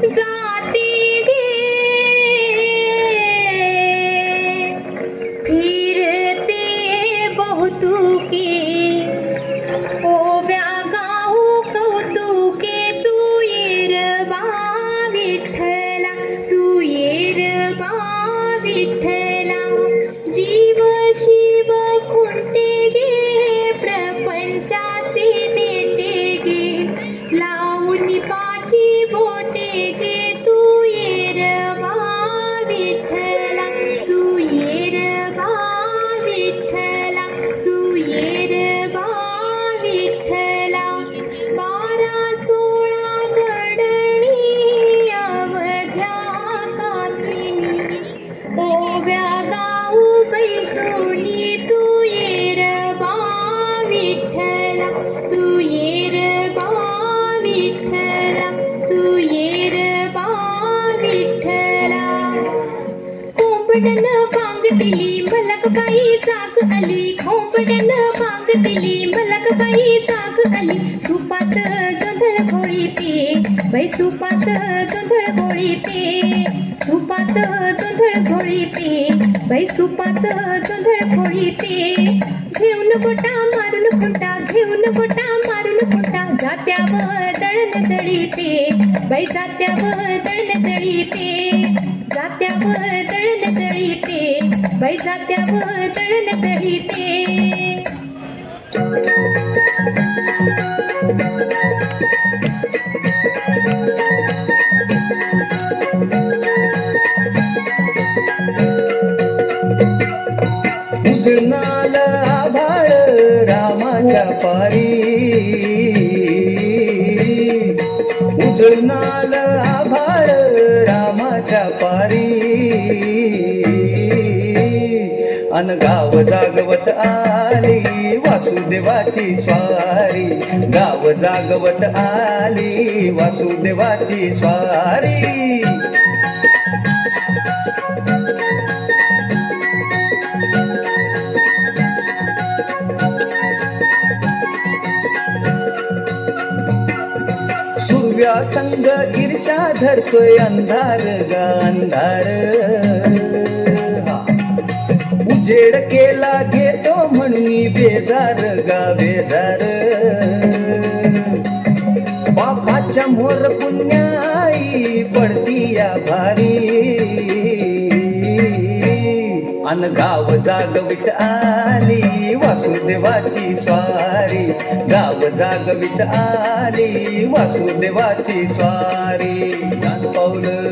जाते गे फिरते बहुतुके ओव्या गाऊ कौतुके तू येरबा विठ्ठला तू येरबा विठ्ठला जीव शिव खुंटे गे प्रपंचाचे नेते गे लावून पाची बोटे गे तू येरबा विठ्ठला तू येरबा विठ्ठला तू येरबा विठ्ठला 12-16 गडणी अवघ्या कापिनी ओव्या गाऊ बैसोनी तू येरबा विठ्ठला तू येरबा विठ्ठला तू येरबा विठ्ठला कोंबडन बांगदिली मलकबाई जाग आली कोंबडन बांगदिली मलकबाई जाग आली सुपात गोंधळ घोळीते बाई सुपात गोंधळ घोळीते सुपात गोंधळ घोळीते बाई सुपात गोंधळ घोळीते घेऊन गोटा मारून खुंटा घेऊन गोटा मारून खुंटा जात्यावर दळण दळीते बाई जात्यावर दळण दळीते जात्यावर दळण दळीते बाई जात्यावर दळण दळीते उजनाल आभाळ रामाच्या पारी उजनाल आभाळ रामाच्या पारी अन गाव जागवत आली वासुदेवाची स्वारी गाव जागवत आली वासुदेवाची स्वारी सूर्या संग ईर्षा धरतोय अंधार गा अंधार उजेड केला घेतो म्हणून बेजार गा बेजार बापाच्या मोर पुण्याई पडती या भारी अन गाव जागवित आली वासुदेवाची स्वारी गाव जागवित आली वासुदेवाची स्वारी दान पावलं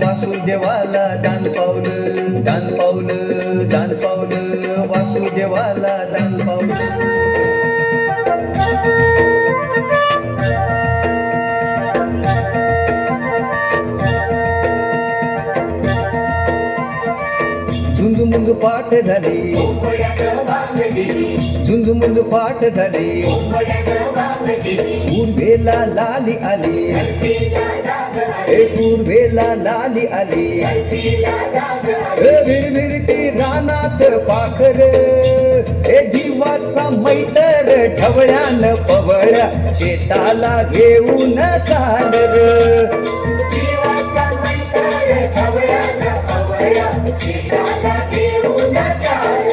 वासुदेवाला दान पावलं वासुदेवाला दान पावलं झुंजू पाठ झाली झुंजू मुंजू पाठ झाली पूर्वेला लाली आली पूर्वेला लाली आली विरविरती रानात पाखर जीवाचा मैतर ढवळ्यान पवळ्या शेताला घेऊन चाल जीवाचा मैतर ढवळ्यान पवळ्या शेताला घेऊन चाल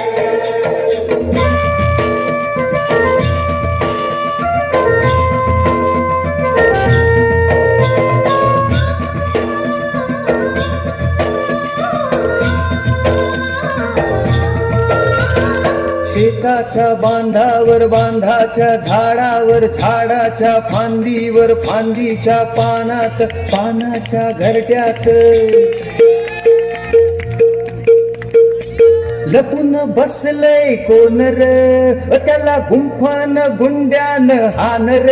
शेताच्या बांधावर बांधाच्या झाडावर झाडाच्या फांदीवर फांदीच्या पानात पानाच्या घरट्यात लपून बसलय कोण र त्याला गुंफान गुंड्यान हानर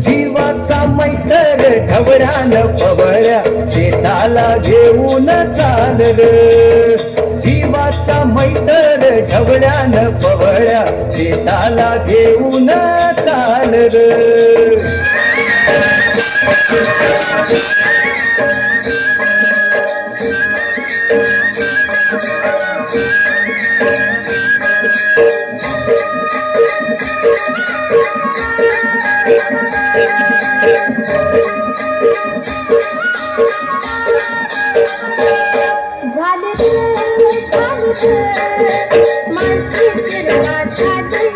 जीवाचा मैतर ढवळ्यान पवळ्या शेताला घेऊन चाल र जीवाचा मैतर ढवळ्यान पवळ्या शेताला घेऊन चाल र Thank you. माझी फिरवा झाली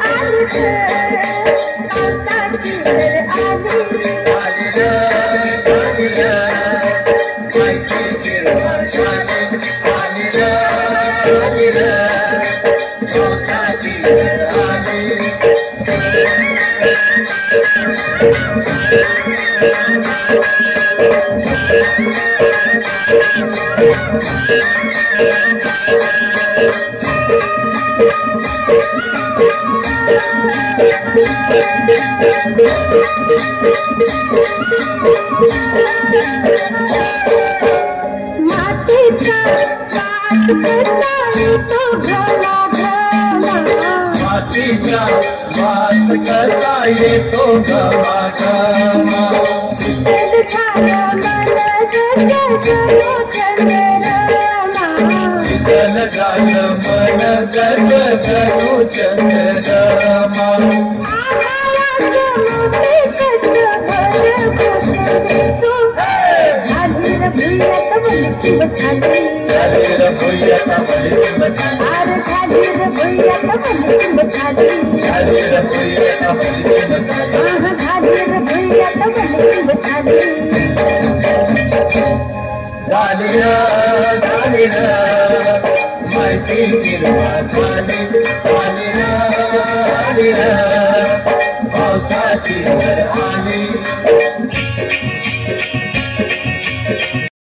आली पावसाची वेळ आली मातीचा वास कसा येतो घमा घमा मातीचा वास कसा येतो घमा घमा शीतल झालं मन गगगगो चंद्रमा शीतल झालं मन गगगगो चंद्रमा आभाळाचं मोठे कसं भरघोस दिसू झालीर भुईयात वलचिंब झाली झालीर भुईयात वलचिंब झाली आर झालीर भुईयात वलचिंब झाली झालीर भुईयात वलचिंब झाली झालीर भुईयात वलचिंब झाली झालीर माहिती फिरवा झाली झालीर पावसाची वेळ आली